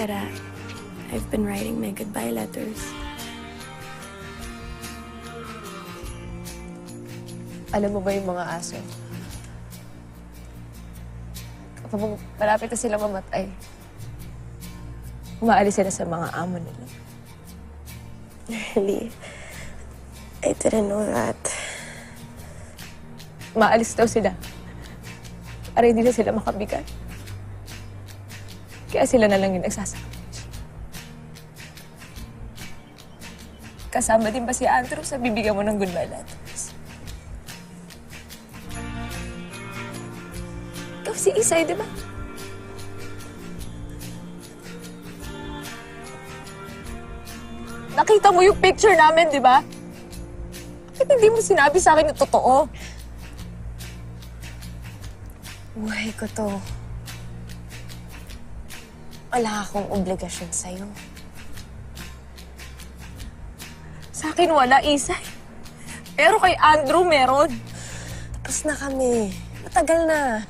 Kara, I've been writing my goodbye letters. Alam mo ba yung mga aso? Kapag malapit na sila mamatay, umaalis sila sa mga amo nila. Really? I didn't know that. Umaalis daw sila para hindi na sila makabigat. Kaya sila na lang yung nagsasakripisyo. Kasama din ba si Andrew sa bibigyan mo ng goodbye letters? Ikaw si Isay, di ba? Nakita mo yung picture namin, di ba? Bakit hindi mo sinabi sa akin yung totoo? Buhay ko to. Wala akong obligasyon sa'yo. Sa akin wala, Isay. Pero kay Andrew meron. Tapos na kami. Matagal na.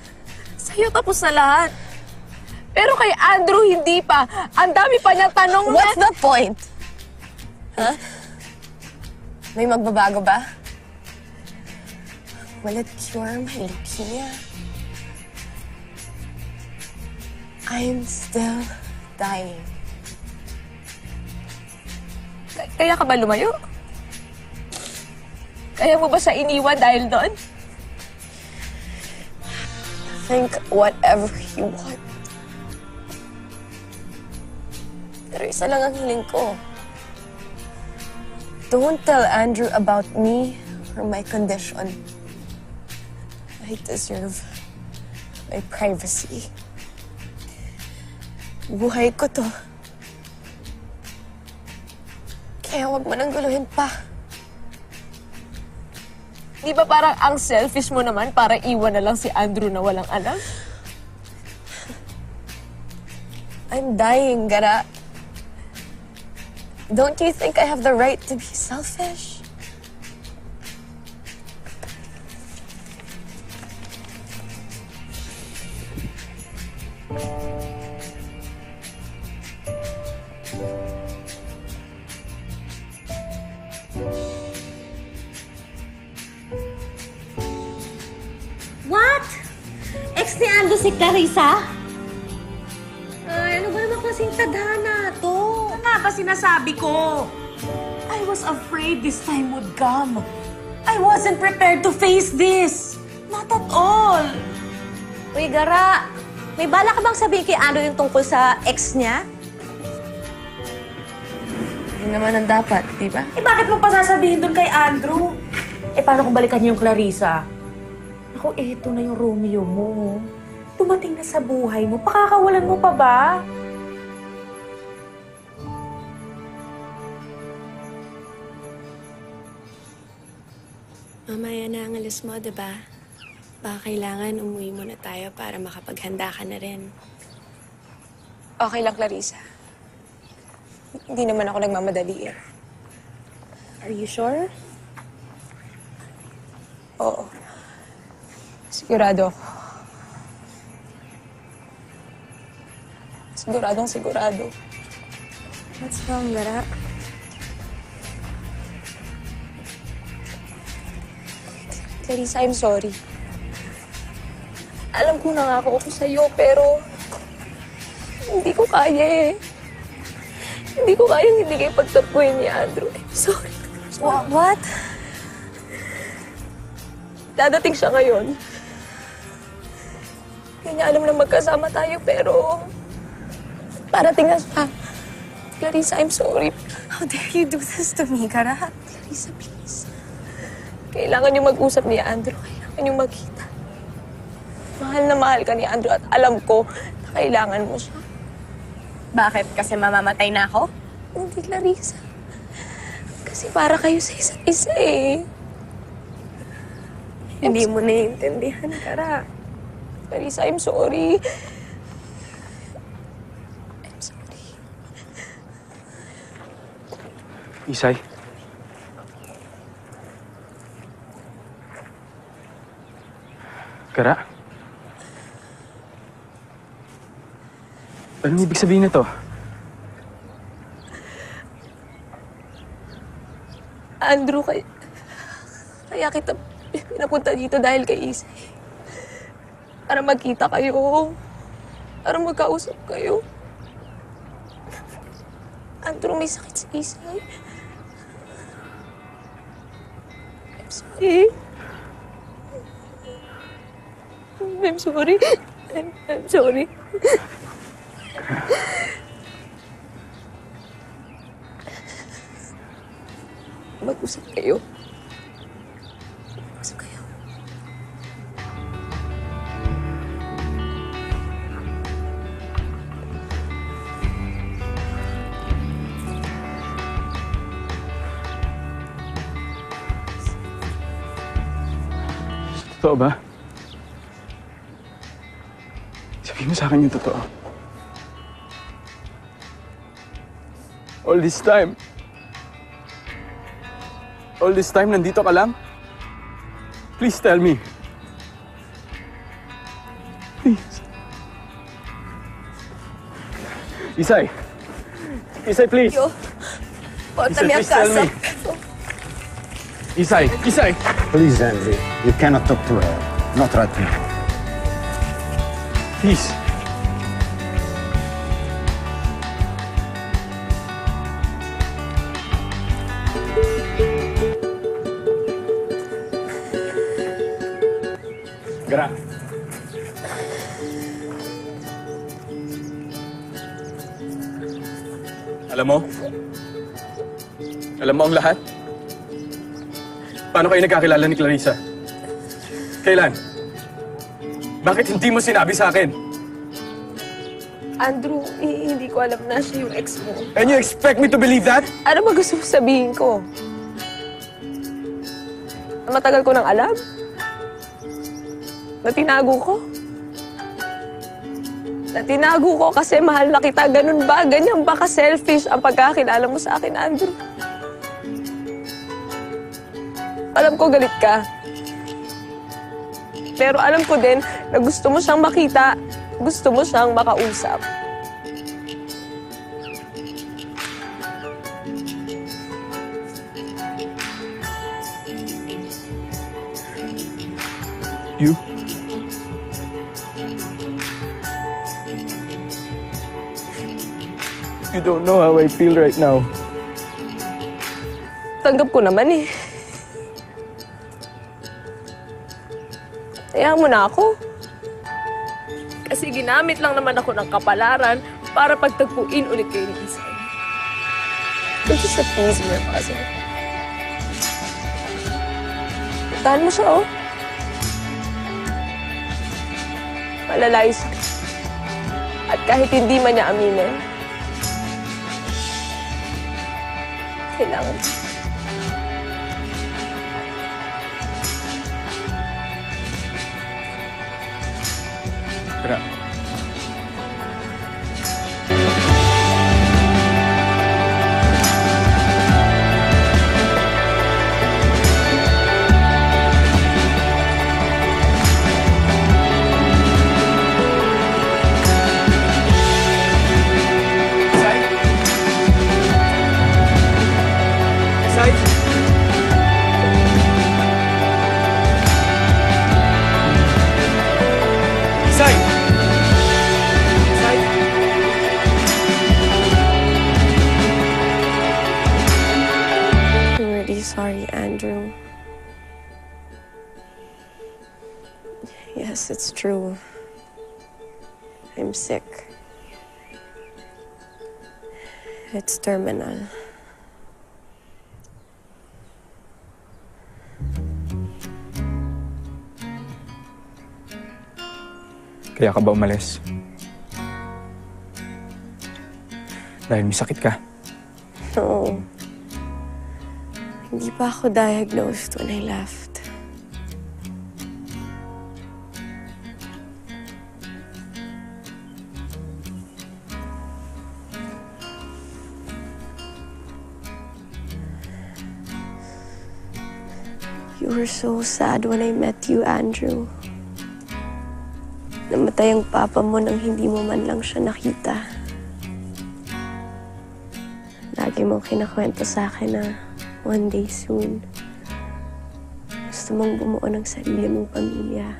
Sa'yo tapos na lahat. Pero kay Andrew hindi pa. Ang dami pa niyang tanong na... What's the point? Huh? May magbabago ba? Will it cure my leukemia? I'm still dying. Kaya ka ba lumayo? Kaya mo ba siya iniwan dahil doon? Think whatever you want. Pero isa lang ang hiling ko. Don't tell Andrew about me or my condition. I deserve my privacy. Buhay ko to. Kaya huwag mo nang guluhin pa. Di ba parang ang selfish mo naman para iwan na lang si Andrew na walang alam? I'm dying, Gara. Don't you think I have the right to be selfish? What? Ex ni Ando si Clarissa? Ay, ano ba naman klaseng tadhana to? Ano nga ba sinasabi ko? I was afraid this time would come. I wasn't prepared to face this. Not at all. Uy, Gara, may bala ka bang sabihin kay Ando yung tungkol sa ex niya? Yun naman ang dapat, di ba? Eh bakit mo pa sasabihin doon kay Andrew? Eh paano kung balikan niyo yung Clarissa? Ako, eto na yung Romeo mo. Dumating na sa buhay mo. Pakakawalan mo pa ba? Mamaya na ang alis mo, diba? Baka kailangan umuwi muna tayo para makapaghanda ka na rin. Okay lang, Clarissa. Hindi naman ako nagmamadali eh. Are you sure? Oo. Sigurado ako. Siguradong sigurado. What's wrong, Gara? Clarissa, I'm sorry. Alam ko nangako ako sa'yo, pero hindi ko kaya eh. Hindi ko kayang hindi kayo pagtapuin ni Andrew. I'm sorry. What? Dadating siya ngayon. Hindi niya alam na magkasama tayo, pero parating na siya. Clarissa, I'm sorry. How dare you do this to me, Gara? Clarissa, please. Kailangan niyo mag-usap ni Andrew. Kailangan niyo magkita. Mahal na mahal ka ni Andrew at alam ko na kailangan mo siya. Bakit? Kasi mamamatay na ako? Hindi, Clarissa. Kasi para kayo sa isa't isa eh. Hindi mo naiintindihan, Kara. Clarissa, I'm sorry. I'm sorry. Isay. Kara? Anong ibig sabihin nito? Andrew, kaya kita pinapunta dito dahil kay Isay. Para magkita kayo. Para magkausap kayo. Andrew, may sakit si Isay. I'm sorry. I'm sorry. I'm sorry. Mag-usap kayo. Mag-usap kayo. Totoo ba? Sabihin mo sa akin yung totoo. All this time, nandito ka lang? Please tell me. Please. Isay! Isay, please! Yo, porta mi a please tell casa. me. Isay! Isay! Please, Andrew, you cannot talk to her. Not right now. Please! Gra. Alam mo? Alam mo ang lahat? Paano kayo nagkakilala ni Clarissa? Kailan? Bakit hindi mo sinabi sa akin? Andrew, hindi ko alam na siya yung ex mo. And you expect me to believe that? Ano ba gusto mo sabihin ko? Na matagal ko nang alam? Na tinago ko? Na tinago ko kasi mahal na kita. Ganun ba? Ganyan ba ka-selfish ang pagkakilala mo sa akin, Andrew? Alam ko galit ka. Pero alam ko din na gusto mo siyang makita. Gusto mo siyang makausap. You? You don't know how I feel right now. Tanggap ko naman eh. Hayaan mo na ako. Kasi ginamit lang naman ako ng kapalaran para pagtagpuin ulit kayo ni Isay. It's just a piece of your puzzle. Tahan mo siya, oh. Malalayo siya. At kahit hindi man niya aminin, kailangan siya. Gra. Sorry, Andrew. Yes, it's true. I'm sick. It's terminal. Kaya ka ba umalis? Dahil may sakit ka? No. Hindi pa ako diagnosed when I left. You were so sad when I met you, Andrew. Namatay ang papa mo nang hindi mo man lang siya nakita. Lagi mong kinakwento sa akin na one day soon, gusto mong bumuo ng sarili mong pamilya.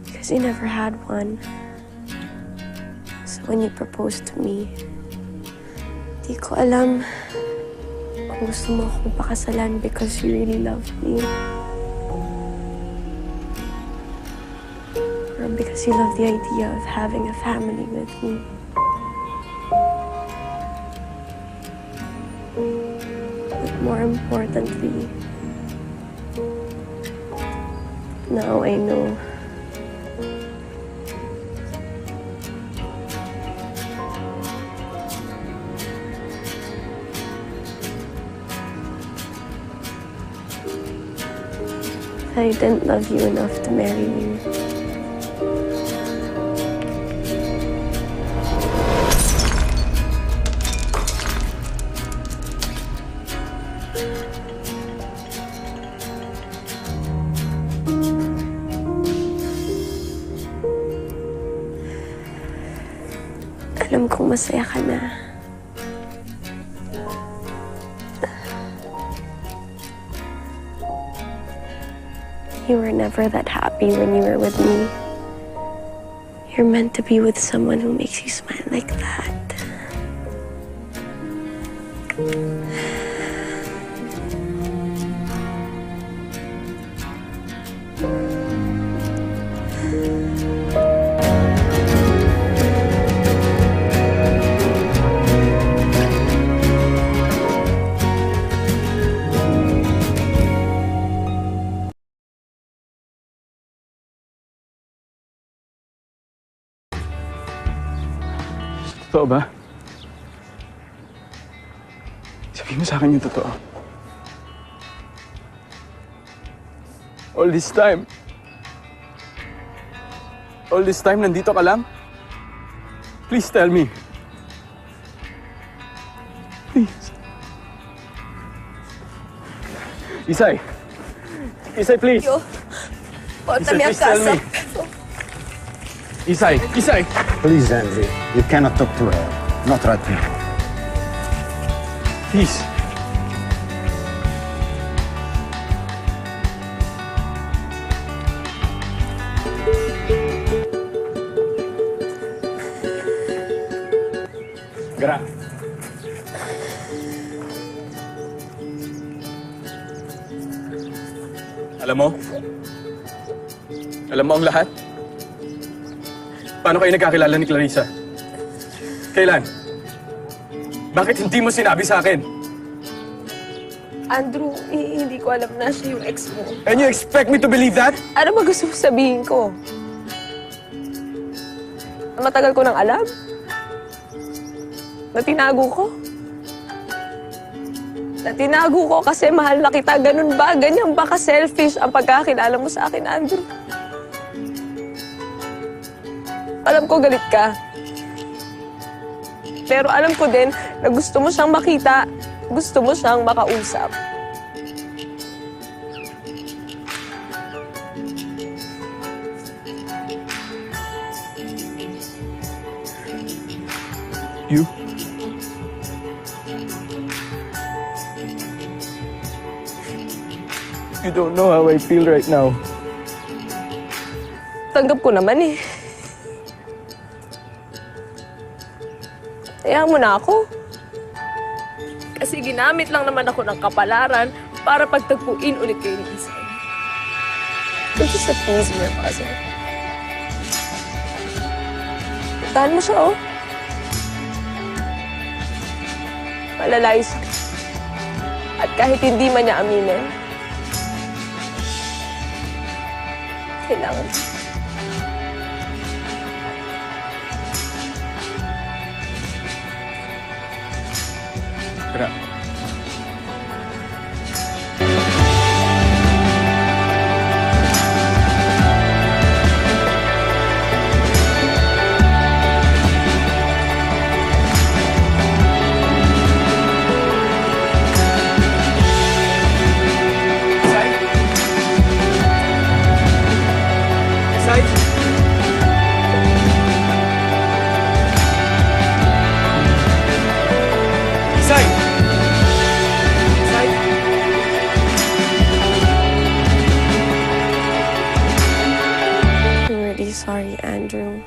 Because you never had one. So when you proposed to me, di ko alam kung gusto mo akong pakasalan because you really loved me. Or because you love the idea of having a family with me. But more importantly, now I know I didn't love you enough to marry you. Alam kong masaya ka na. You were never that happy when you were with me. You're meant to be with someone who makes you smile like that. Totoo ba? Sabihin mo sa akin yung totoo. All this time, nandito ka lang? Please tell me. Please. Isay, please. Yo, Isay, mi a please tell casa. me. Isay. Please, Andrew, you cannot talk to her. Not right now. Please. Gra. Alam mo ang lahat? Paano kayo nagkakilala ni Clarissa? Kailan? Bakit hindi mo sinabi sa akin? Andrew, hindi ko alam na siya yung ex mo. And you expect me to believe that? Ano ba gusto mo sabihin ko? Na matagal ko nang alam? Na tinago ko? Na tinago ko kasi mahal na kita. Ganun ba? Ganyan ba ka-selfish ang pagkakilala mo sa akin, Andrew? Alam ko galit ka. Pero alam ko din na gusto mo siyang makita, gusto mo siyang makausap. You? You don't know how I feel right now. Tanggap ko naman eh. Hayaan mo na ako. Kasi ginamit lang naman ako ng kapalaran para pagtagpuin ulit kayo ni Isa. It's just a please me, Pastor. Puntahan mo siya, oh. Malalayos. At kahit hindi man niya aminin, kailangan. Gra. Isay? sorry, Andrew.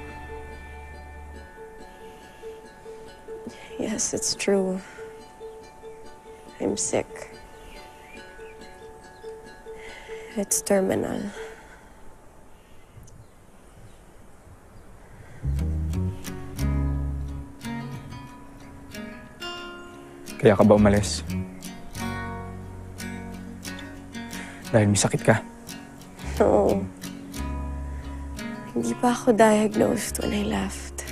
Yes, it's true. I'm sick. It's terminal. Kaya ka ba umalis? Dahil may sakit ka? No. Hindi pa ako diagnosed when I left.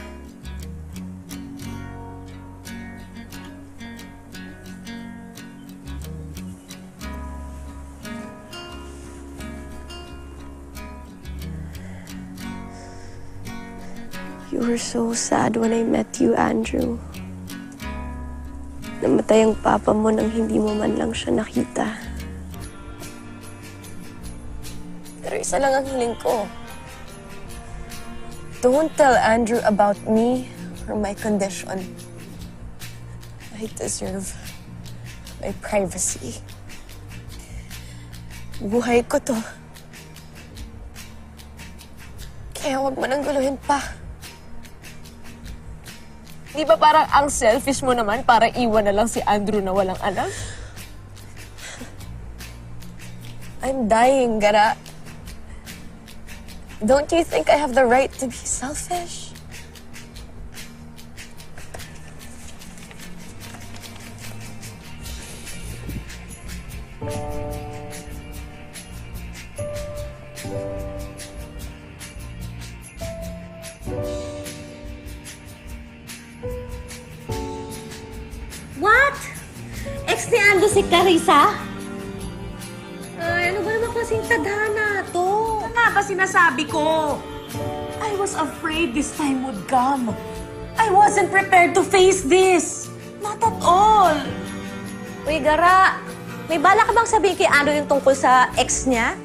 You were so sad when I met you, Andrew. Namatay ang papa mo nang hindi mo man lang siya nakita. Pero isa lang ang hiling ko. Don't tell Andrew about me or my condition. I deserve my privacy. Buhay ko to. Kaya huwag mo nang guluhin pa. Di ba parang ang selfish mo naman para iwan na lang si Andrew na walang alam? I'm dying, Gara. Don't you think I have the right to be selfish? What? Ex ni Aldo si Clarissa? Ay, ano ba naman klaseng tadhana to? Ano nga ba sinasabi ko? I was afraid this time would come. I wasn't prepared to face this. Not at all. Uy, Gara, may bala ka bang sabihin kay Andrew yung tungkol sa ex niya?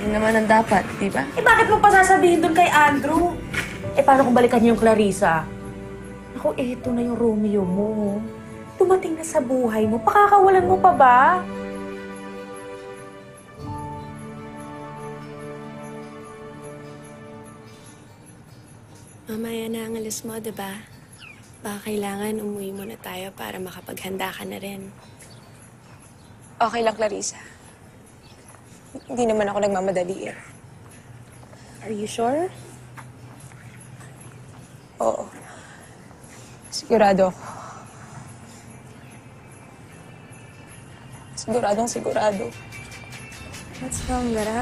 Yun naman ang dapat, di ba? Eh bakit mo pa sasabihin doon kay Andrew? Eh paano kung balikan niyo yung Clarissa? Ako, eto na yung Romeo mo. Dumating na sa buhay mo. Pakakawalan mo pa ba? Mamaya na ang alis mo, diba? Baka kailangan umuwi muna tayo para makapaghanda ka na rin. Okay lang, Clarissa. Hindi naman ako nagmamadali eh. Are you sure? Oo. Sigurado ako. Siguradong sigurado. What's wrong, Gara?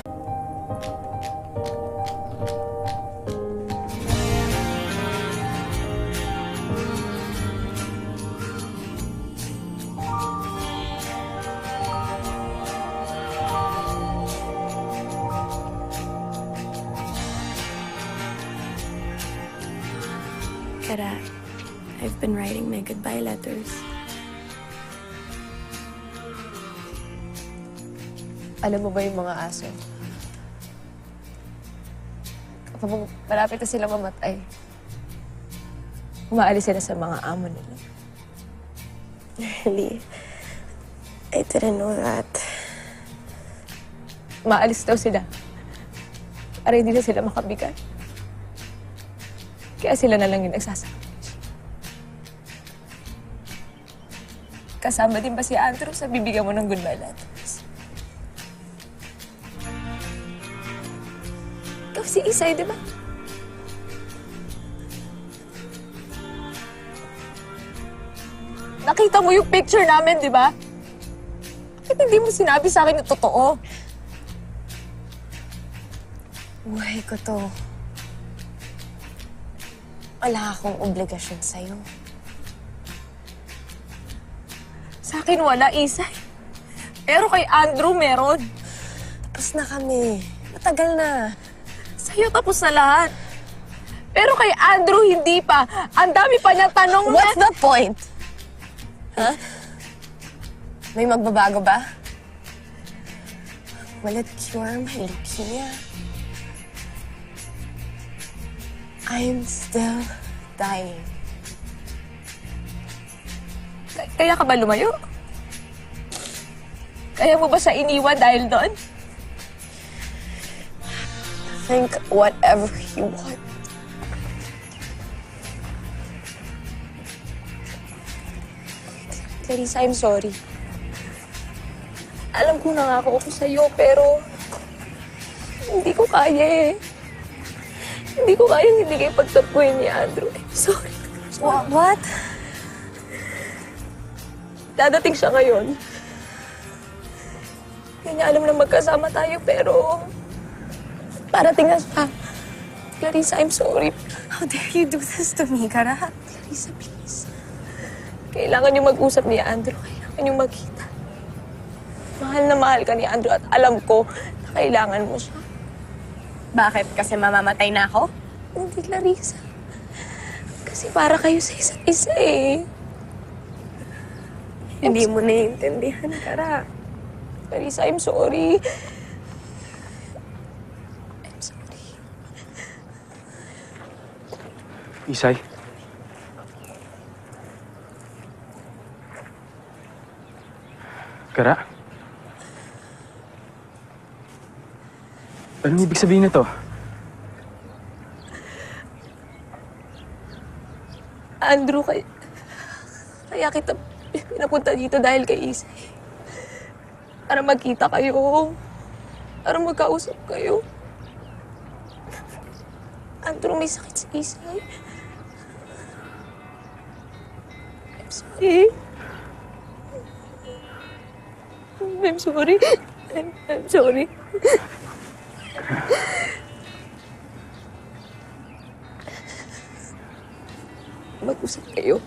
Gara, I've been writing my goodbye letters. Alam mo ba yung mga aso? Kapag malapit na sila mamatay, umaalis sila sa mga amo nila. Really? I didn't know that. Umaalis daw sila. Para hindi na sila makabigat. Kaya sila na lang yung nagsasakit. Kasama din ba si Andrew sa bibigyan mo ng goodbye letters? Ikaw si Isay, di ba? Nakita mo yung picture namin, di ba? Bakit hindi mo sinabi sa akin yung totoo? Buhay ko to. Wala akong obligasyon sa'yo. Sa akin wala, Isay. Pero kay Andrew meron. Tapos na kami. Matagal na. Sa'yo tapos na lahat. Pero kay Andrew hindi pa. Ang dami pa niyang tanong na... What's the point? Huh? May magbabago ba? Will it cure my leukemia? I'm still dying. Kaya ka ba lumayo? Kaya mo ba siya iniwan dahil doon? think whatever you want. Clarissa, I'm sorry. Alam ko nangako ako sa'yo, pero hindi ko kaya eh. Hindi ko kaya hindi kayo pagtapuin ni Andrew. I'm sorry. What? Dadating siya ngayon. Hindi niya alam na magkasama tayo, pero parating na siya. Clarissa, I'm sorry. How dare you do this to me, Kara? Clarissa, please. Kailangan niyo mag-usap ni Andrew. Kailangan niyo magkita. Mahal na mahal ka ni Andrew at alam ko na kailangan mo siya. Bakit? Kasi mamamatay na ako? Hindi, Clarissa. Kasi para kayo sa isa't isa eh. Hindi mo naiintindihan, Kara. Clarissa, I'm sorry. I'm sorry. Isay? Kara? Anong ibig sabihin nito? Andrew, kaya kita pinapunta dito dahil kay Isay. Para magkita kayo. Para magkausap kayo. Andrew, may sakit si Isay. I'm sorry. I'm sorry. I'm sorry. Mag-usap kayo.